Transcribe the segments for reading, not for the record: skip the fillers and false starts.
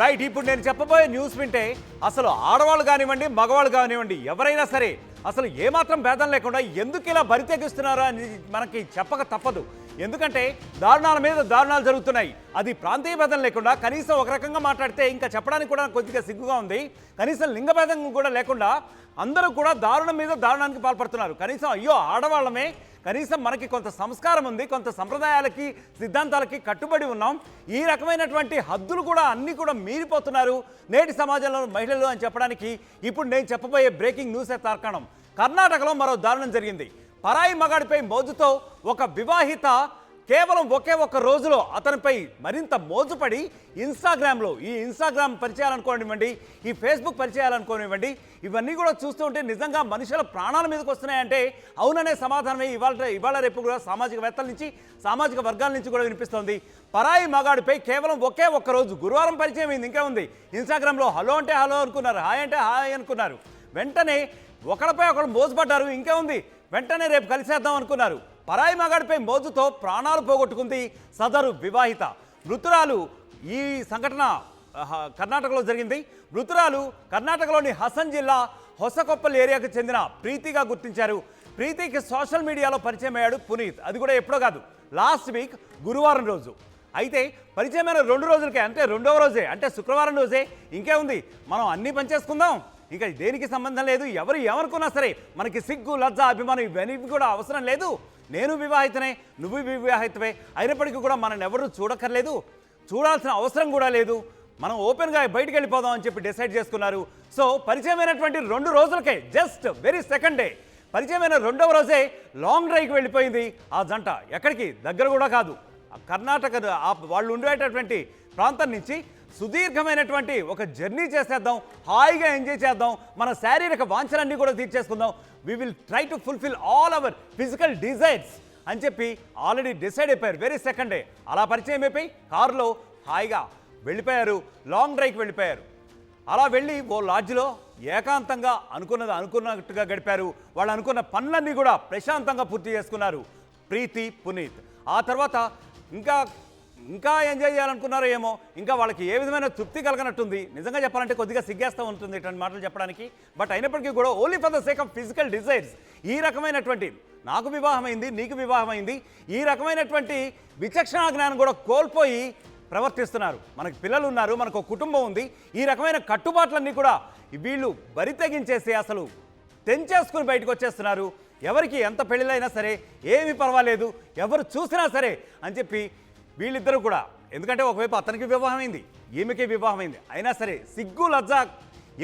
Right. ఇప్పుడు నేను చెప్పబోయే న్యూస్ వింటే అసలు ఆడవాళ్ళు కానివ్వండి, మగవాళ్ళు కానివ్వండి, ఎవరైనా సరే అసలు ఏమాత్రం భేదం లేకుండా ఎందుకు ఇలా బరి తెగిస్తున్నారో అని మనకి చెప్పక తప్పదు. ఎందుకంటే దారుణాల మీద దారుణాలు జరుగుతున్నాయి. అది ప్రాంతీయ భేదం లేకుండా కనీసం ఒక రకంగా మాట్లాడితే ఇంకా చెప్పడానికి కూడా కొద్దిగా సిగ్గుగా ఉంది. కనీసం లింగ భేదం కూడా లేకుండా అందరూ కూడా దారుణం మీద దారుణానికి పాల్పడుతున్నారు. కనీసం అయ్యో ఆడవాళ్ళమే, కనీసం మనకి కొంత సంస్కారం ఉంది, కొంత సంప్రదాయాలకి సిద్ధాంతాలకి కట్టుబడి ఉన్నాం, ఈ రకమైనటువంటి హద్దులు కూడా అన్నీ కూడా మీరిపోతున్నారు నేటి సమాజంలో మహిళలు అని చెప్పడానికి ఇప్పుడు నేను చెప్పబోయే బ్రేకింగ్ న్యూసే తార్కాణం. కర్ణాటకలో మరో దారుణం జరిగింది. పరాయి మగాడిపై మోజుతో ఒక వివాహిత కేవలం ఒకే ఒక్క రోజులో అతనిపై మరింత మోజుపడి ఇన్స్టాగ్రామ్లో, ఈ ఇన్స్టాగ్రామ్ పరిచయాలనుకోనివ్వండి, ఈ ఫేస్బుక్ పరిచయాలనుకోనివ్వండి, ఇవన్నీ కూడా చూస్తూ ఉంటే నిజంగా మనుషుల ప్రాణాల మీదకి వస్తున్నాయంటే అవుననే సమాధానమే ఇవాళ రేపు కూడా సామాజికవేత్తల నుంచి, సామాజిక వర్గాల నుంచి కూడా వినిపిస్తోంది. పరాయి మగాడిపై కేవలం ఒకే ఒక్క రోజు, గురువారం పరిచయం అయింది. ఇంకా ఉంది ఇన్స్టాగ్రామ్లో. హలో అంటే హలో అనుకున్నారు, హాయ్ అంటే హాయ్ అనుకున్నారు. వెంటనే ఒకళ్ళపై ఒకళ్ళు మోజుపడ్డారు. ఇంకా ఉంది వెంటనే రేపు కలిసేద్దాం అనుకున్నారు. పరాయి మగాడిపై మోజుతో ప్రాణాలు పోగొట్టుకుంది సదరు వివాహిత. మృతురాలు, ఈ సంఘటన కర్ణాటకలో జరిగింది. మృతురాలు కర్ణాటకలోని హసన్ జిల్లా హొసకొప్పల్ ఏరియాకు చెందిన ప్రీతిగా గుర్తించారు. ప్రీతికి సోషల్ మీడియాలో పరిచయం అయ్యాడు పునీత్. అది కూడా ఎప్పుడో కాదు, లాస్ట్ వీక్ గురువారం రోజు. అయితే పరిచయమైన 2 రోజులకే, అంటే 2వ రోజే, అంటే శుక్రవారం రోజే. ఇంకే ఉంది, మనం అన్నీ పనిచేసుకుందాం, ఇంకా దేనికి సంబంధం లేదు, ఎవరు ఏమనుకున్నా సరే మనకి సిగ్గు, లజ్జ, అభిమానం ఇవన్నీ కూడా అవసరం లేదు. నేను వివాహితనే, నువ్వు వివాహితవే, అయినప్పటికీ కూడా మనల్ని ఎవరు చూడక్కర్లేదు, చూడాల్సిన అవసరం కూడా లేదు, మనం ఓపెన్గా బయటికి వెళ్ళిపోదాం అని చెప్పి డిసైడ్ చేసుకున్నారు. సో పరిచయమైనటువంటి 2 రోజులకే, జస్ట్ వెరీ సెకండ్ డే, పరిచయమైన 2వ రోజే లాంగ్ డ్రైవ్కి వెళ్ళిపోయింది ఆ జంట. ఎక్కడికి, దగ్గర కూడా కాదు, కర్ణాటక వాళ్ళు ఉండేటటువంటి ప్రాంతం నుంచి సుదీర్ఘమైనటువంటి ఒక జర్నీ చేసేద్దాం, హాయిగా ఎంజాయ్ చేద్దాం, మన శారీరక వాంఛలన్నీ కూడా తీర్చేసుకుందాం, we will try to fulfil all our physical desires అని చెప్పి ఆల్రెడీ డిసైడ్ అయిపోయారు వెరీ సెకండ్ డే. అలా పరిచయం అయిపోయి కారులో హాయిగా వెళ్ళిపోయారు, లాంగ్ డ్రైవ్కి వెళ్ళిపోయారు. అలా వెళ్ళి ఓ లాడ్జ్లో ఏకాంతంగా అనుకున్నట్టుగా గడిపారు. వాళ్ళు అనుకున్న పనులన్నీ కూడా ప్రశాంతంగా పూర్తి చేసుకున్నారు ప్రీతి, పునీత్. ఆ తర్వాత ఇంకా ఎంజాయ్ చేయాలనుకున్నారో ఏమో, ఇంకా వాళ్ళకి ఏ విధమైన తృప్తి కలగనట్టుంది. నిజంగా చెప్పాలంటే కొద్దిగా సిగ్గేస్తూ ఉంటుంది ఇటువంటి మాటలు చెప్పడానికి. బట్ అయినప్పటికీ కూడా only for the sake of physical desires, ఈ రకమైనటువంటి నాకు వివాహమైంది, నీకు వివాహమైంది, ఈ రకమైనటువంటి విచక్షణా జ్ఞానం కూడా కోల్పోయి ప్రవర్తిస్తున్నారు. మనకు పిల్లలు ఉన్నారు, మనకు ఒక కుటుంబం ఉంది, ఈ రకమైన కట్టుబాట్లన్నీ కూడా వీళ్ళు బరి తెగించేసి అసలు తెంచేసుకుని బయటకు వచ్చేస్తున్నారు. ఎవరికి ఎంత పెళ్ళిళ్ళైనా సరే ఏమీ పర్వాలేదు, ఎవరు చూసినా సరే అని చెప్పి వీళ్ళిద్దరూ కూడా, ఎందుకంటే ఒకవైపు అతనికి వివాహమైంది, ఈమెకి వివాహమైంది, అయినా సరే సిగ్గు లజ్జ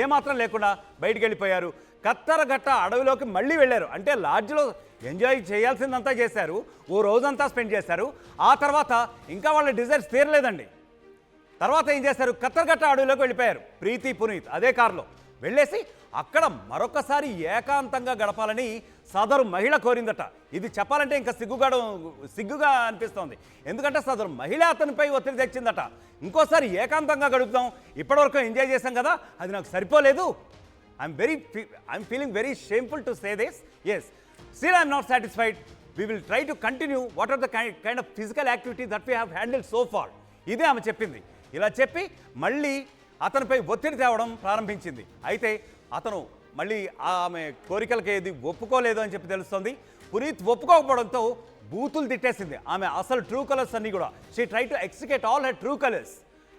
ఏమాత్రం లేకుండా బయటికి వెళ్ళిపోయారు. కత్తరగట్ట అడవిలోకి మళ్ళీ వెళ్ళారు. అంటే లాడ్జ్లో ఎంజాయ్ చేయాల్సిందంతా చేశారు, ఓ రోజంతా స్పెండ్ చేశారు. ఆ తర్వాత ఇంకా వాళ్ళ డిజైర్స్ తీరలేదండి. తర్వాత ఏం చేశారు, కత్తరగట్ట అడవిలోకి వెళ్ళిపోయారు ప్రీతి, పునీత్ అదే కారులో వెళ్ళేసి అక్కడ మరొకసారి ఏకాంతంగా గడపాలని సదరు మహిళ కోరిందట. ఇది చెప్పాలంటే ఇంకా సిగ్గుగా అనిపిస్తోంది. ఎందుకంటే సదరు మహిళ అతనిపై ఒత్తిడి తెచ్చిందట. ఇంకోసారి ఏకాంతంగా గడుపుతాం, ఇప్పటివరకు ఎంజాయ్ చేశాం కదా, అది నాకు సరిపోలేదు, I'm feeling very shameful to say this, as still I'm not satisfied, we will try to continue what are the kind of physical activity that we have handled so far. ఇదే ఆమె చెప్పింది. ఇలా చెప్పి మళ్ళీ అతనిపై ఒత్తిడి తేవడం ప్రారంభించింది. అయితే అతను మళ్ళీ ఆమె కోరికలకి ఏది ఒప్పుకోలేదు అని చెప్పి తెలుస్తుంది. పునీత్ ఒప్పుకోకపోవడంతో బూతులు తిట్టేసింది ఆమె. అసలు ట్రూ కలర్స్ అన్నీ కూడా she try to express all her true colours.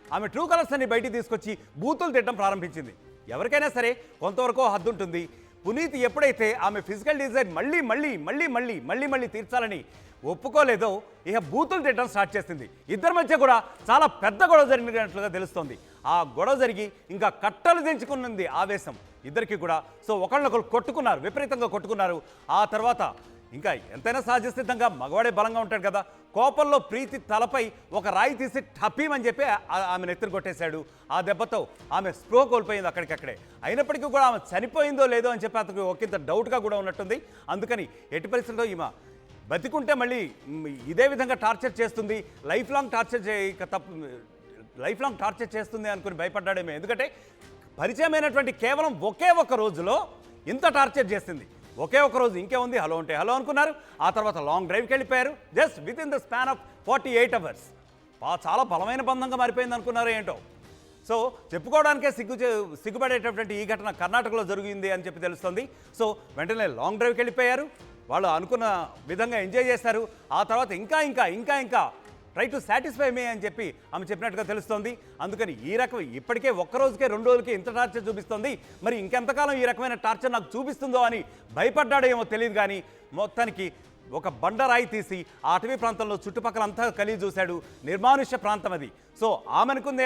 ఆమె ట్రూ కలర్స్ అన్ని బయటికి తీసుకొచ్చి బూతులు తిట్టడం ప్రారంభించింది. ఎవరికైనా సరే కొంతవరకు హద్దు ఉంటుంది. పునీత్ ఎప్పుడైతే ఆమె ఫిజికల్ డిజైర్ మళ్ళీ తీర్చాలని ఒప్పుకోలేదో ఇక బూతులు తిట్టడం స్టార్ట్ చేసింది. ఇద్దరి మధ్య కూడా చాలా పెద్ద గొడవ జరిగినట్లుగా తెలుస్తోంది. ఆ గొడవ జరిగి ఇంకా కట్టలు తెంచుకున్నది ఆవేశం ఇద్దరికి కూడా. సో ఒకళ్ళొకరు కొట్టుకున్నారు, విపరీతంగా కొట్టుకున్నారు. ఆ తర్వాత ఇంకా ఎంతైనా సహజసిద్ధంగా మగవాడే బలంగా ఉంటాడు కదా, కోపంలో ప్రీతి తలపై ఒక రాయి తీసి టపీమని చెప్పి ఆమె నెత్తిని కొట్టేశాడు. ఆ దెబ్బతో ఆమె స్పృహ కోల్పోయింది అక్కడికక్కడే. అయినప్పటికీ కూడా ఆమె చనిపోయిందో లేదో అని చెప్పి అతనికి ఒకంత డౌట్గా కూడా ఉన్నట్టుంది. అందుకని ఎట్టి పరిస్థితుల్లో ఈమె బతికుంటే మళ్ళీ ఇదే విధంగా టార్చర్ చేస్తుంది, లైఫ్ లాంగ్ టార్చర్ చేస్తుంది అనుకుని భయపడ్డాడేమో. ఎందుకంటే పరిచయమైనటువంటి కేవలం ఒకే ఒక్క రోజులో ఇంత టార్చర్ చేసింది. ఒకే ఒక రోజు. ఇంకే ఉంది, హలో అంటే హలో అనుకున్నారు. ఆ తర్వాత లాంగ్ డ్రైవ్కి వెళ్ళిపోయారు. Just with in the span of 48 hours. చాలా బలమైన బంధంగా మారిపోయింది అనుకున్నారో ఏంటో. సో చెప్పుకోవడానికే సిగ్గుపడేటటువంటి ఈ ఘటన కర్ణాటకలో జరిగింది అని చెప్పి తెలుస్తుంది. సో వెంటనే లాంగ్ డ్రైవ్కి వెళ్ళిపోయారు, వాళ్ళు అనుకున్న విధంగా ఎంజాయ్ చేశారు. ఆ తర్వాత ఇంకా ట్రై టు సాటిస్ఫై మీ అని చెప్పి ఆమె చెప్పినట్టుగా తెలుస్తోంది. అందుకని ఈ రకం ఇప్పటికే ఒక్క రోజుకే 2 రోజులకే ఇంత టార్చర్ చూపిస్తుంది, మరి ఇంకెంతకాలం ఈ రకమైన టార్చర్ నాకు చూపిస్తుందో అని భయపడ్డాడో ఏమో తెలియదు. కానీ మొత్తానికి ఒక బండరాయి తీసి ఆ అటవీ ప్రాంతంలో చుట్టుపక్కలంతా కలిగి చూశాడు. నిర్మానుష్య ప్రాంతం అది. సో ఆమె అనుకున్నది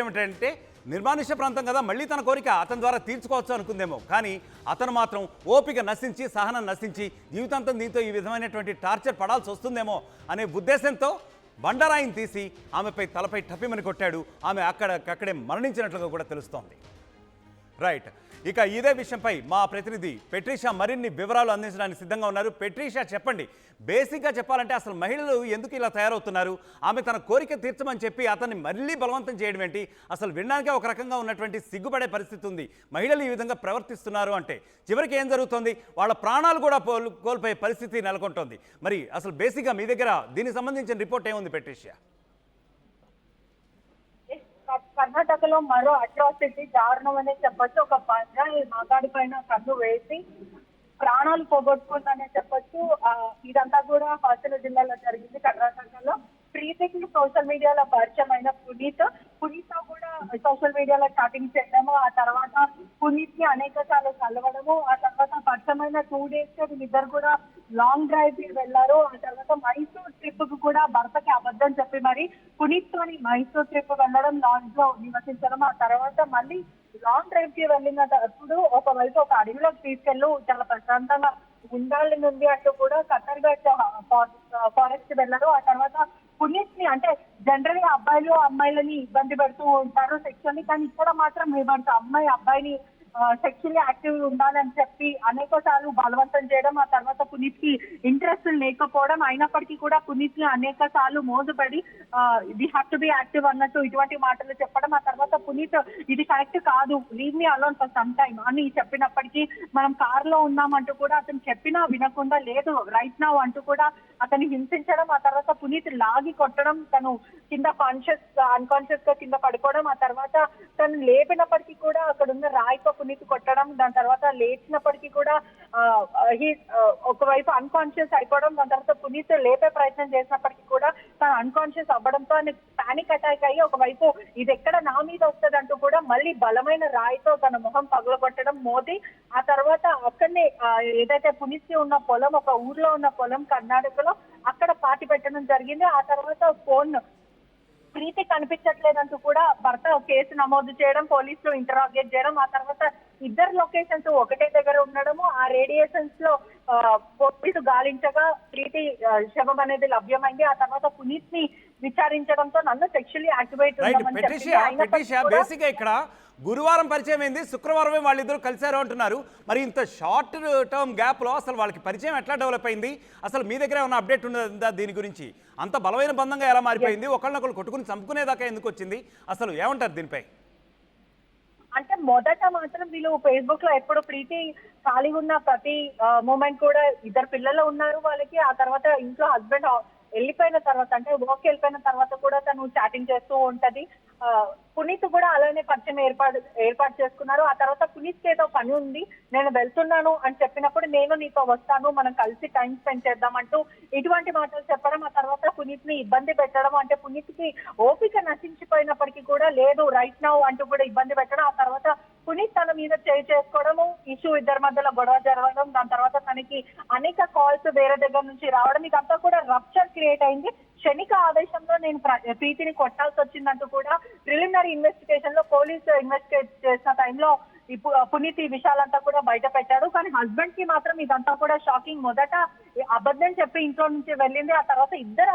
ఏమిటంటే నిర్మానుష్య ప్రాంతం కదా, మళ్ళీ తన కోరిక అతని ద్వారా తీర్చుకోవచ్చు అనుకుందేమో. కానీ అతను మాత్రం ఓపిక నశించి, సహనం నశించి జీవితాంతం దీంతో ఈ విధమైనటువంటి టార్చర్ పడాల్సి వస్తుందేమో అనే ఉద్దేశంతో బండరాయిని తీసి ఆమెపై తలపై టప్పిమని కొట్టాడు. ఆమె అక్కడే మరణించినట్లుగా కూడా తెలుస్తోంది. రైట్, ఇక ఇదే విషయంపై మా ప్రతినిధి పెట్రీషా మరిన్ని వివరాలు అందించడానికి సిద్ధంగా ఉన్నారు. పెట్రీషా, చెప్పండి, బేసిక్గా చెప్పాలంటే అసలు మహిళలు ఎందుకు ఇలా తయారవుతున్నారు? ఆమె తన కోరిక తీర్చమని చెప్పి అతన్ని మళ్ళీ బలవంతం చేయడం ఏంటి? అసలు వినడానికే ఒక రకంగా ఉన్నటువంటి సిగ్గుపడే పరిస్థితి ఉంది. మహిళలు ఈ విధంగా ప్రవర్తిస్తున్నారు అంటే చివరికి ఏం జరుగుతుంది? వాళ్ళ ప్రాణాలు కూడా కోల్పోయే పరిస్థితి నెలకొంటోంది. మరి అసలు బేసిక్గా మీ దగ్గర దీనికి సంబంధించిన రిపోర్ట్ ఏముంది పెట్రీషా? కర్ణాటకలో మరో అట్రాసిటీ, దారుణం అనే చెప్పొచ్చు. ఒక బంజాయి మగాడి పైన కన్ను వేసి ప్రాణాలు పోగొట్టుకుందనే చెప్పొచ్చు. ఇదంతా కూడా హాసన జిల్లాలో జరిగింది. కర్ణాటకలో ప్రీతికి సోషల్ మీడియాలో పరిచయం అయిన పునీత్ కూడా సోషల్ మీడియాలో చాటింగ్ చేయడము, ఆ తర్వాత పునీత్ ని అనేక సార్లు కలవడము, ఆ తర్వాత పరిచయమైన 2 days కి వీళ్ళిద్దరు కూడా లాంగ్ డ్రైవ్ కి వెళ్లారు. ఆ తర్వాత మైసూర్ ట్రిప్ కు కూడా భర్తకి అబద్ధం చెప్పి మరి పునీత్ తోని మైసూర్ ట్రిప్ వెళ్ళడం, లాంజ్ లో నివసించడం, ఆ తర్వాత మళ్ళీ లాంగ్ డ్రైవ్ కి వెళ్ళినప్పుడు ఒకవైపు ఒక అడవిలోకి తీసుకెళ్ళు చాలా ప్రశాంతంగా ఉండాలి నుండి అంటూ కూడా కత్తర్ఘట్ ఫారెస్ట్ వెళ్ళారు. ఆ తర్వాత పునీత్ ని, అంటే జనరల్ గా అబ్బాయిలు అమ్మాయిలని ఇబ్బంది పెడుతూ ఉంటారు సెక్షువల్లీ, కానీ ఇక్కడ మాత్రం ఏమంటారు, అమ్మాయి అబ్బాయిని సెక్షువల్లీ యాక్టివ్ ఉండాలని చెప్పి అనేక సార్లు బలవంతం చేయడం, ఆ తర్వాత పునీత్ కి ఇంట్రెస్ట్ లేకపోవడం, అయినప్పటికీ కూడా పునీత్ ని అనేక సార్లు మోసపడి we have to be active అన్నట్టు ఇటువంటి మాటలు చెప్పడం, ఆ తర్వాత పునీత్ ఇది కరెక్ట్ కాదు, leave me alone for some time అని చెప్పినప్పటికీ మనం కార్ లో ఉన్నామంటూ కూడా అతను చెప్పినా వినకుండా లేదు రైట్ నౌ అంటూ కూడా అతన్ని హింసించడం, ఆ తర్వాత పునీత్ లాగి కొట్టడం, తను కింద అన్కాన్షియస్ గా కింద పడుకోవడం, ఆ తర్వాత తను లేపినప్పటికీ కూడా అక్కడ ఉన్న రాయితో పునీత్ కొట్టడం, దాని తర్వాత లేచినప్పటికీ కూడా ఒకవైపు అన్కాన్షియస్ అయిపోవడం, దాని తర్వాత పునీత్ లేపే ప్రయత్నం చేసినప్పటికీ కూడా తను అన్కాన్షియస్ అవ్వడంతో పానిక్ అటాక్ అయ్యి ఒకవైపు ఇది ఎక్కడ నా మీద వస్తుంది అంటూ కూడా మళ్ళీ బలమైన రాయితో తన ముఖం పగలగొట్టడం, మోదీ ఆ తర్వాత అక్కడనే ఏదైతే పునీత్ ఉన్న పొలం, ఒక ఊర్లో ఉన్న పొలం కర్ణాటకలో, అక్కడ పాతి పెట్టడం జరిగింది. ఆ తర్వాత ఫోన్ ప్రీతి కనిపించట్లేదంటూ కూడా భర్త కేసు నమోదు చేయడం, పోలీసులు ఇంటరాగేట్ చేయడం, ఆ తర్వాత ఇద్దరు లొకేషన్స్ ఒకటే దగ్గర ఉండడము, ఆ రేడియేషన్స్ లో పోలీసు గాలించగా ప్రీతి శవం అనేది లభ్యమైంది. ఆ తర్వాత పునీత్ ని విచారించడంతో నన్ను సెక్షువల్లీ యాక్టివేట్ బేసిక్గా ఇక్కడ గురువారం పరిచయం అయింది, శుక్రవారమే వాళ్ళిద్దరు కలిశారు అంటున్నారు. మరి ఇంత షార్ట్ టర్మ్ గ్యాప్లో అసలు వాళ్ళకి పరిచయం ఎట్లా డెవలప్ అయింది? అసలు మీ దగ్గర ఏమైనా అప్డేట్ ఉన్నదా దీని గురించి? అంత బలమైన బంధంగా ఎలా మారిపోయింది? ఒకళ్ళనొకళ్ళు కొట్టుకుని చంపుకునేదాకా ఎందుకు వచ్చింది? అసలు ఏమంటారు దీనిపై? అంటే మొదట మాత్రం వీళ్ళు ఫేస్బుక్ లో ఎప్పుడు ప్రీతి ఖాళీగా ఉన్న ప్రతి మూమెంట్ కూడా ఇద్దరు పిల్లలు ఉన్నారు వాళ్ళకి, ఆ తర్వాత ఇంట్లో హస్బెండ్ వెళ్ళిపోయిన తర్వాత, అంటే వర్క్ వెళ్ళిపోయిన తర్వాత కూడా తను చాటింగ్ చేస్తూ ఉంటది. పునీత్ కూడా అలానే పరిచయం ఏర్పాటు చేసుకున్నారు. ఆ తర్వాత పునీత్ కి ఏదో పని ఉంది, నేను వెళ్తున్నాను అని చెప్పినప్పుడు నేను నీతో వస్తాను, మనం కలిసి టైం స్పెండ్ చేద్దామంటూ ఇటువంటి మాటలు చెప్పడం, ఆ తర్వాత పునీత్ ని ఇబ్బంది పెట్టడం, అంటే పునీత్ కి ఓపిక నశించిపోయినప్పటికీ కూడా లేదు రైట్ నౌ అంటూ కూడా ఇబ్బంది పెట్టడం, ఆ తర్వాత పునీత్ తన మీద చేసుకోవడము, ఇష్యూ ఇద్దరి మధ్యలో గొడవ జరగడం, దాని తర్వాత తనకి అనేక కాల్స్ వేరే దగ్గర నుంచి రావడం, ఇదంతా కూడా రప్చర్ క్రియేట్ అయింది. క్షణిక ఆవేశంలో నేను ప్రీతిని కొట్టాల్సి వచ్చిందంటూ కూడా ప్రిలిమినరీ ఇన్వెస్టిగేషన్ లో పోలీసు ఇన్వెస్టిగేట్ చేసిన టైంలో పునీత్ ఈ విషయాలంతా కూడా బయట పెట్టాడు. కానీ హస్బెండ్ కి మాత్రం ఇదంతా కూడా షాకింగ్. మొదట అబద్ధం చెప్పి ఇంట్లో నుంచి వెళ్ళింది, ఆ తర్వాత ఇద్దరు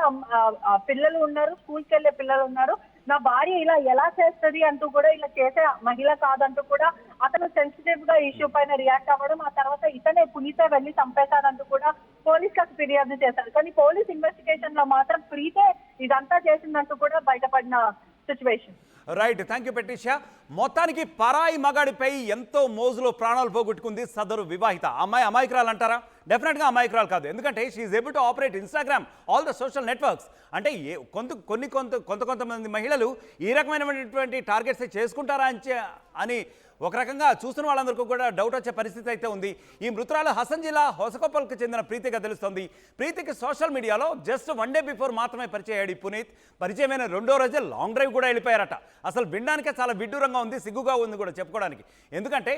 పిల్లలు ఉన్నారు, స్కూల్కి వెళ్లే పిల్లలు ఉన్నారు, నా భార్య ఇలా ఎలా చేస్తుంది అంటూ కూడా, ఇలా చేసే మహిళ కాదంటూ కూడా అతను సెన్సిటివ్ గా ఇష్యూ పైన రియాక్ట్ అవ్వడం, ఆ తర్వాత ఇతనే పునీతే వెళ్లి చంపేశాడంటూ కూడా పోలీసులకు ఫిర్యాదు చేశారు. కానీ పోలీస్ ఇన్వెస్టిగేషన్ లో మాత్రం ప్రీతే ఇదంతా చేసిందంటూ కూడా బయటపడిన situation. Right, thank you Patricia. మొత్తానికి పరాయి మగాడిపై ఎంతో మోజులో ప్రాణాలు పోగొట్టుకుంది సదరు వివాహిత అమ్మాయి. అమాయకురాలు అంటారా? డెఫినెట్గా అమాయకురాలు కాదు. ఎందుకంటే she able to operate Instagram, all the social networks. అంటే కొంతమంది మహిళలు ఈ రకమైనటువంటి టార్గెట్స్ చేసుకుంటారా అని ఒక రకంగా చూస్తున్న వాళ్ళందరికీ కూడా డౌట్ వచ్చే పరిస్థితి అయితే ఉంది. ఈ మృతురాలు హసన్ జిల్లా హొసకొప్పల్కి చెందిన ప్రీతిగా తెలుస్తోంది. ప్రీతికి సోషల్ మీడియాలో జస్ట్ 1 డే బిఫోర్ మాత్రమే పరిచయం అయ్యాడు ఈ పునీత్. పరిచయమైన 2వ రోజే లాంగ్ డ్రైవ్ కూడా వెళ్ళిపోయారట. అసలు వినడానికే చాలా విడ్డూరంగా ఉంది, సిగ్గుగా ఉంది కూడా చెప్పుకోవడానికి. ఎందుకంటే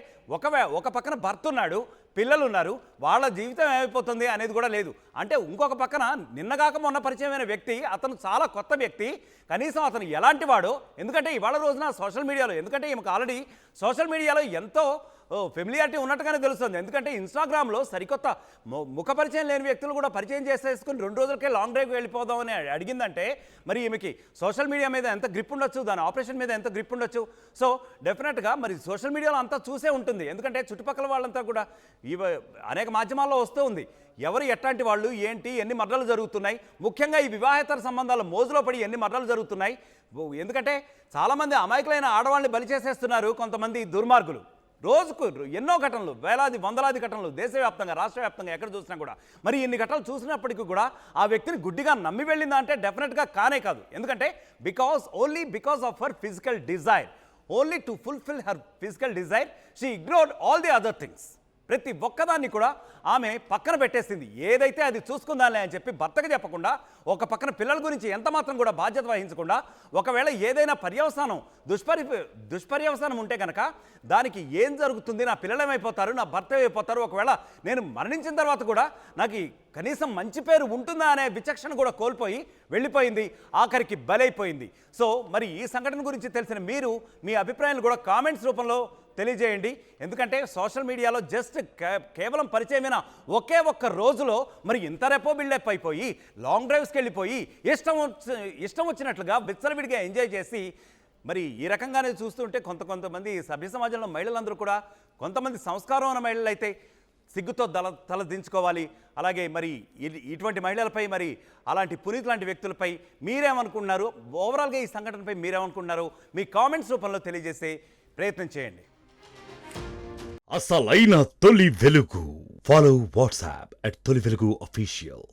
ఒక పక్కన భర్త ఉన్నాడు, పిల్లలు ఉన్నారు, వాళ్ళ జీవితం ఏమైపోతుంది అనేది కూడా లేదు. అంటే ఇంకొక పక్కన నిన్నగాక మొన్న పరిచయమైన వ్యక్తి, అతను చాలా కొత్త వ్యక్తి, కనీసం అతను ఎలాంటి వాడో. ఎందుకంటే ఇవాళ రోజున సోషల్ మీడియాలో, ఎందుకంటే ఈమెకు ఆల్రెడీ సోషల్ మీడియాలో ఎంతో ఫెమిలియారిటీ ఉన్నట్టుగానే తెలుస్తుంది. ఎందుకంటే ఇన్స్టాగ్రామ్లో సరికొత్త ముఖ పరిచయం లేని వ్యక్తులు కూడా పరిచయం చేసేసుకుని 2 రోజులకే లాంగ్ డ్రైవ్ వెళ్ళిపోదామని అడిగిందంటే మరి ఈమెకి సోషల్ మీడియా మీద ఎంత గ్రిప్ ఉండొచ్చు, దాని ఆపరేషన్ మీద ఎంత గ్రిప్ ఉండొచ్చు. సో డెఫినెట్గా మరి సోషల్ మీడియాలో అంతా చూసే ఉంటుంది. ఎందుకంటే చుట్టుపక్కల వాళ్ళంతా కూడా అనేక మాధ్యమాల్లో వస్తూ ఉంది. ఎవరు ఎట్లాంటి వాళ్ళు, ఏంటి, ఎన్ని మర్డర్లు జరుగుతున్నాయి, ముఖ్యంగా ఈ వివాహేతర సంబంధాల మోజులో పడి ఎన్ని మర్డర్లు జరుగుతున్నాయి. ఎందుకంటే చాలామంది అమాయకులైన ఆడవాళ్ళని బలి చేసేస్తున్నారు కొంతమంది దుర్మార్గులు. రోజుకు ఎన్నో ఘటనలు, వేలాది వందలాది ఘటనలు, దేశవ్యాప్తంగా రాష్ట్ర వ్యాప్తంగా ఎక్కడ చూసినా కూడా. మరి ఇన్ని ఘటనలు చూసినప్పటికీ కూడా ఆ వ్యక్తిని గుడ్డిగా నమ్మి వెళ్ళిందా అంటే డెఫినెట్గా కానే కాదు. ఎందుకంటే only because of her physical desire, only to fulfil her physical desire she ignored all the other things. ప్రతి ఒక్కదాన్ని కూడా ఆమె పక్కన పెట్టేసింది. ఏదైతే అది చూసుకుందాలే అని చెప్పి భర్తకు చెప్పకుండా, ఒక పక్కన పిల్లల గురించి ఎంత మాత్రం కూడా బాధ్యత వహించకుండా, ఒకవేళ ఏదైనా దుష్పర్యవసానం ఉంటే కనుక దానికి ఏం జరుగుతుంది, నా పిల్లలు ఏమైపోతారు, నా భర్త ఏమైపోతారు, ఒకవేళ నేను మరణించిన తర్వాత కూడా నాకు కనీసం మంచి పేరు ఉంటుందా అనే విచక్షణ కూడా కోల్పోయి వెళ్ళిపోయింది, ఆఖరికి బలైపోయింది. సో మరి ఈ సంఘటన గురించి తెలిసిన మీరు మీ అభిప్రాయాలు కూడా కామెంట్స్ రూపంలో తెలియజేయండి. ఎందుకంటే సోషల్ మీడియాలో జస్ట్ కేవలం పరిచయమైన ఒక్క రోజులో మరి ఇంత రెపో బిల్డప్ అయిపోయి లాంగ్ డ్రైవ్స్కి వెళ్ళిపోయి ఇష్టం వచ్చినట్లుగా విచ్చలవిడిగా ఎంజాయ్ చేసి మరి ఈ రకంగానే చూస్తుంటే కొంతమంది సభ్య సమాజంలో మహిళలందరూ కూడా, కొంతమంది సంస్కారం ఉన్న మహిళలు అయితే సిగ్గుతో తల దించుకోవాలి. అలాగే మరి ఇటువంటి మహిళలపై, మరి అలాంటి పునీత్ లాంటి వ్యక్తులపై మీరేమనుకుంటున్నారు, ఓవరాల్గా ఈ సంఘటనపై మీరేమనుకుంటున్నారు, మీ కామెంట్స్ రూపంలో తెలియజేసే ప్రయత్నం చేయండి. అసలైన తొలి వెలుగు. ఫాలో వాట్సాప్ @తొలి వెలుగు official.